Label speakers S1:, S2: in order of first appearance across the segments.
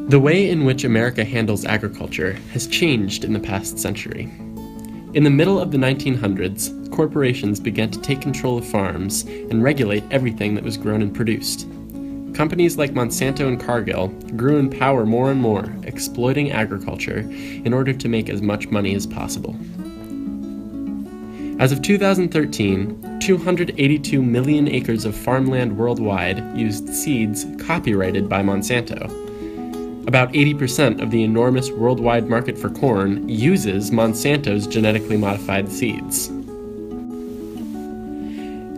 S1: The way in which America handles agriculture has changed in the past century. In the middle of the 1900s, corporations began to take control of farms and regulate everything that was grown and produced. Companies like Monsanto and Cargill grew in power more and more, exploiting agriculture in order to make as much money as possible. As of 2013, 282 million acres of farmland worldwide used seeds copyrighted by Monsanto. About 80% of the enormous worldwide market for corn uses Monsanto's genetically modified seeds.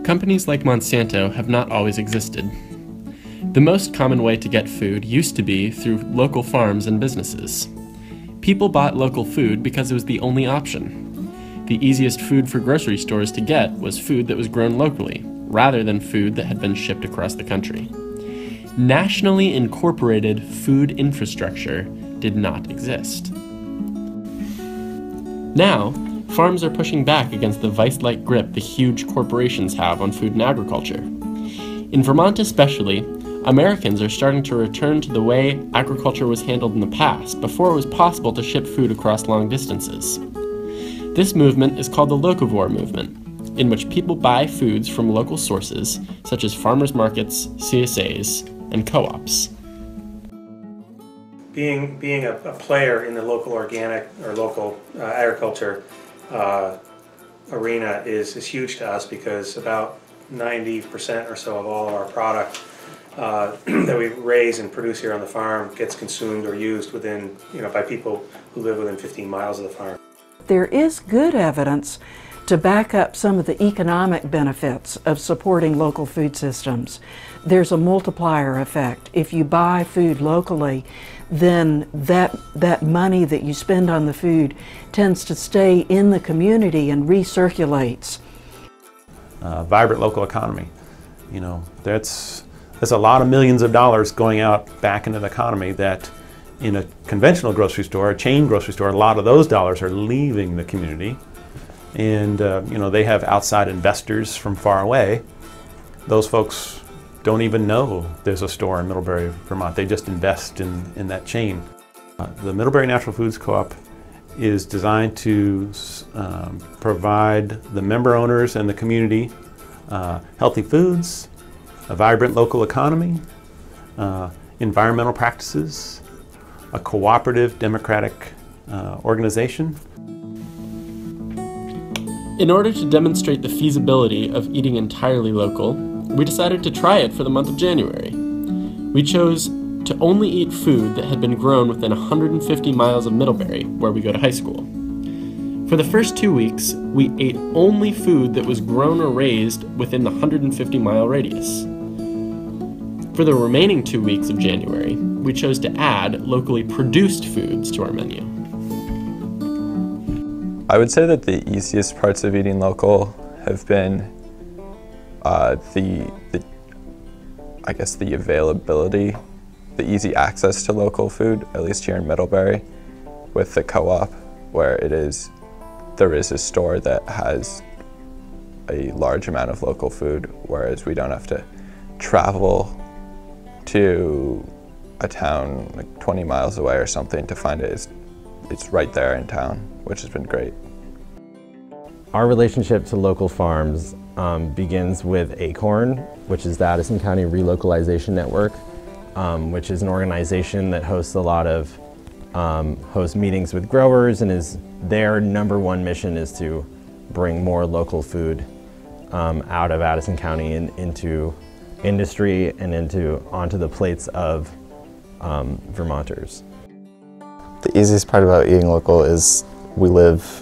S1: Companies like Monsanto have not always existed. The most common way to get food used to be through local farms and businesses. People bought local food because it was the only option. The easiest food for grocery stores to get was food that was grown locally, rather than food that had been shipped across the country. Nationally incorporated food infrastructure did not exist. Now, farms are pushing back against the vice-like grip the huge corporations have on food and agriculture. In Vermont especially, Americans are starting to return to the way agriculture was handled in the past, before it was possible to ship food across long distances. This movement is called the locavore movement, in which people buy foods from local sources, such as farmers markets, CSAs, and co-ops.
S2: Being a player in the local organic or local agriculture arena is huge to us, because about 90% or so of all of our product that we raise and produce here on the farm gets consumed or used within, by people who live within 15 miles of the farm.
S3: There is good evidence to back up some of the economic benefits of supporting local food systems. There's a multiplier effect. If you buy food locally, then that money that you spend on the food tends to stay in the community and recirculates.
S4: Vibrant local economy. That's a lot of millions of dollars going out back into the economy that in a conventional grocery store, a chain grocery store, a lot of those dollars are leaving the community. And they have outside investors from far away. Those folks don't even know there's a store in Middlebury, Vermont. They just invest in that chain. The Middlebury Natural Foods Co-op is designed to provide the member owners and the community healthy foods, a vibrant local economy, environmental practices, a cooperative democratic organization.
S1: In order to demonstrate the feasibility of eating entirely local, we decided to try it for the month of January. We chose to only eat food that had been grown within 150 miles of Middlebury, where we go to high school. For the first 2 weeks, we ate only food that was grown or raised within the 150-mile radius. For the remaining 2 weeks of January, we chose to add locally produced foods to our menu.
S5: I would say that the easiest parts of eating local have been the availability, the easy access to local food, at least here in Middlebury, with the co-op, where there is a store that has a large amount of local food, whereas we don't have to travel to a town like 20 miles away or something to find it. It's right there in town, which has been great.
S6: Our relationship to local farms begins with ACORN, which is the Addison County Relocalization Network, which is an organization that hosts a lot of hosts meetings with growers, and their #1 mission is to bring more local food out of Addison County and into industry and onto the plates of Vermonters.
S7: The easiest part about eating local is we live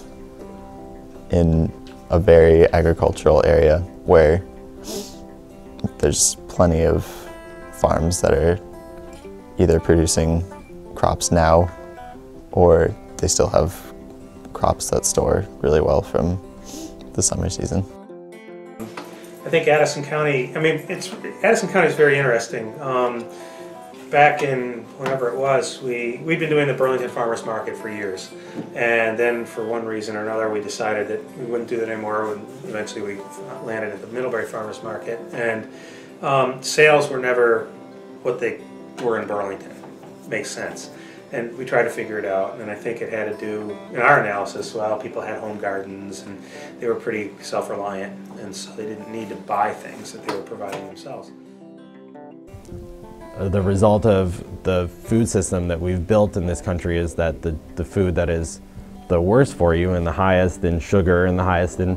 S7: in a very agricultural area where there's plenty of farms that are either producing crops now or they still have crops that store really well from the summer season.
S2: I think Addison County, Addison County is very interesting. Back in whenever it was, we'd been doing the Burlington Farmers Market for years, and then for one reason or another we decided that we wouldn't do that anymore, and eventually we landed at the Middlebury Farmers Market, and sales were never what they were in Burlington. makes sense. And we tried to figure it out, and I think it had to do, in our analysis, well, people had home gardens and they were pretty self-reliant, and so they didn't need to buy things that they were providing themselves.
S6: The result of the food system that we've built in this country is that the food that is the worst for you and the highest in sugar and the highest in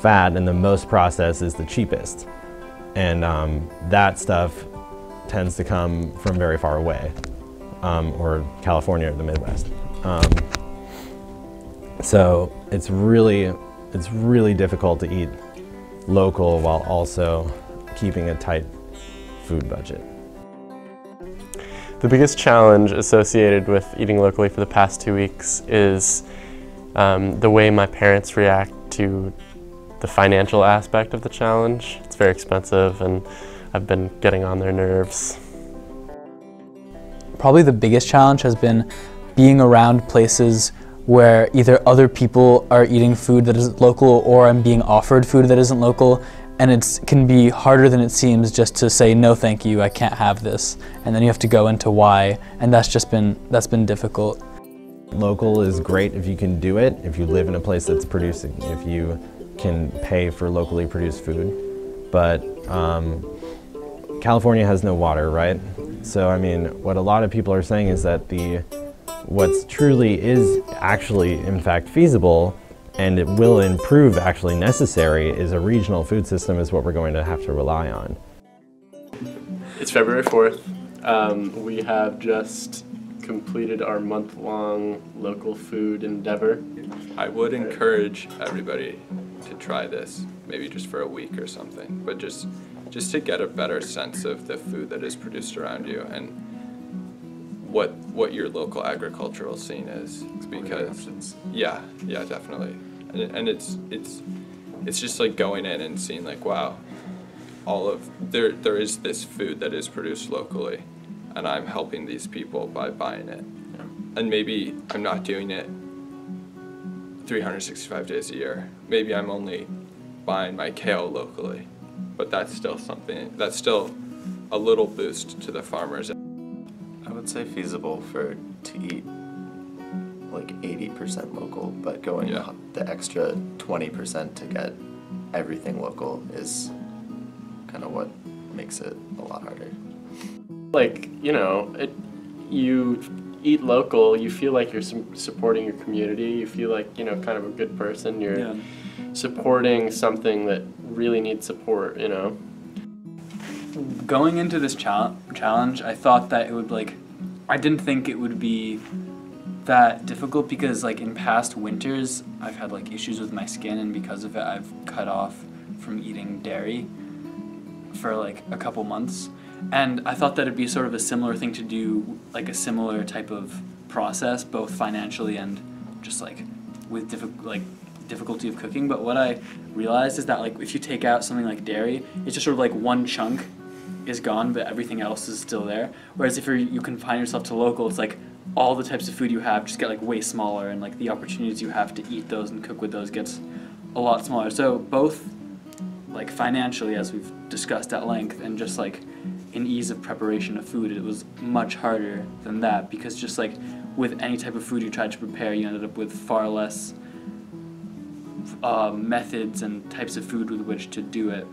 S6: fat and the most processed is the cheapest. And that stuff tends to come from very far away, or California or the Midwest. So it's really difficult to eat local while also keeping a tight food budget.
S1: The biggest challenge associated with eating locally for the past 2 weeks is the way my parents react to the financial aspect of the challenge. It's very expensive and I've been getting on their nerves.
S8: Probably the biggest challenge has been being around places where either other people are eating food that isn't local or I'm being offered food that isn't local, and it can be harder than it seems just to say no thank you, I can't have this, and then you have to go into why, and that's been difficult.
S6: Local is great if you can do it, if you live in a place that's producing, if you can pay for locally produced food. But California has no water, right? So I mean, what a lot of people are saying is that what's truly is actually in fact feasible and it will improve actually necessary is a regional food system is what we're going to have to rely on.
S1: It's February 4th. We have just completed our month-long local food endeavor.
S5: I would encourage everybody to try this, maybe just for a week or something, but just to get a better sense of the food that is produced around you and what your local agricultural scene is, because yeah, definitely, and it's just like going in and seeing like, wow, there is this food that is produced locally, and I'm helping these people by buying it, and maybe I'm not doing it 365 days a year. Maybe I'm only buying my kale locally, but that's still something. That's still a little boost to the farmers.
S7: I would say feasible to eat like 80% local, but going the extra 20% to get everything local is kind of what makes it a lot harder.
S1: Like, you eat local, you feel like you're supporting your community, you feel like, kind of a good person, you're supporting something that really needs support,
S9: Going into this challenge, I thought that it would I didn't think it would be that difficult because in past winters I've had issues with my skin, and because of it I've cut off from eating dairy for a couple months, and I thought that it'd be sort of a similar thing to do, a similar type of process, both financially and just with difficulty of cooking. But what I realized is that if you take out something like dairy, it's just sort of one chunk is gone, but everything else is still there. Whereas if you confine yourself to local, it's all the types of food you have just get way smaller, and the opportunities you have to eat those and cook with those gets a lot smaller. So both financially, as we've discussed at length, and just in ease of preparation of food, it was much harder than that, because just with any type of food you tried to prepare, you ended up with far less methods and types of food with which to do it.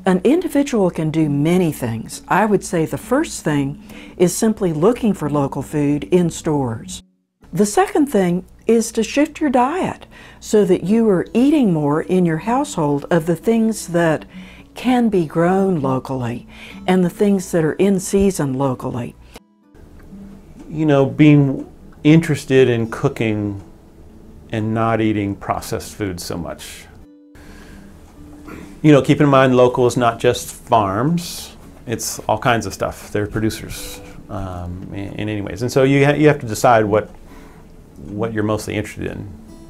S3: An individual can do many things. I would say the first thing is simply looking for local food in stores. The second thing is to shift your diet so that you are eating more in your household of the things that can be grown locally and the things that are in season locally.
S4: Being interested in cooking and not eating processed food so much. Keep in mind local is not just farms, it's all kinds of stuff. They're producers in any ways. And so you have to decide what you're mostly interested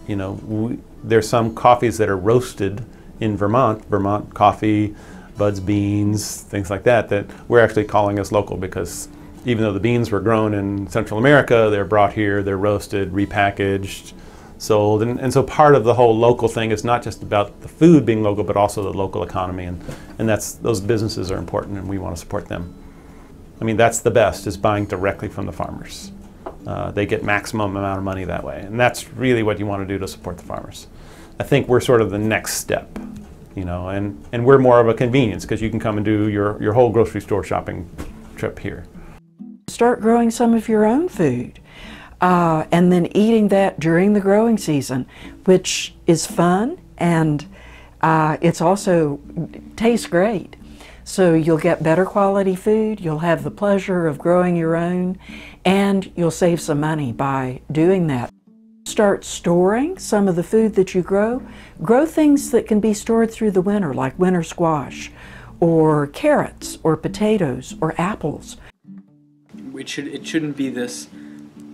S4: in. There's some coffees that are roasted in Vermont coffee, Bud's beans, things like that we're actually calling as local, because even though the beans were grown in Central America, they're brought here, they're roasted, repackaged, sold, and so part of the whole local thing is not just about the food being local, but also the local economy, and those businesses are important, and we want to support them. I mean, that's the best, is buying directly from the farmers. They get maximum amount of money that way, and that's really what you want to do to support the farmers. I think we're sort of the next step, you know, and we're more of a convenience because you can come and do your whole grocery store shopping trip here.
S3: Start growing some of your own food and then eating that during the growing season, which is fun, and it's also tastes great. So you'll get better quality food, you'll have the pleasure of growing your own, and you'll save some money by doing that. Start storing some of the food that you grow. Grow things that can be stored through the winter, like winter squash, or carrots, or potatoes, or apples.
S9: It shouldn't be this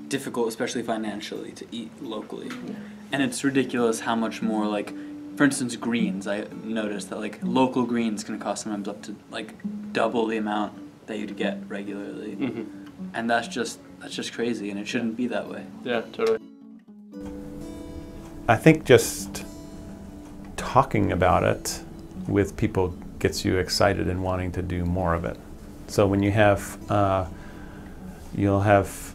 S9: difficult, especially financially, to eat locally. And it's ridiculous how much more, like, for instance, greens. I noticed that like local greens can cost sometimes up to like double the amount that you'd get regularly, and that's just crazy, and it shouldn't be that way.
S1: Yeah, totally.
S4: I think just talking about it with people gets you excited and wanting to do more of it. So when you have, you'll have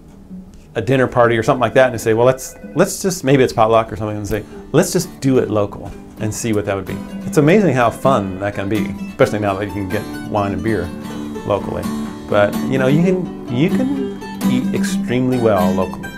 S4: a dinner party or something like that, and you say, well, let's just, maybe it's potluck or something, and say, let's just do it local and see what that would be. It's amazing how fun that can be, especially now that you can get wine and beer locally. But you know, you can eat extremely well locally.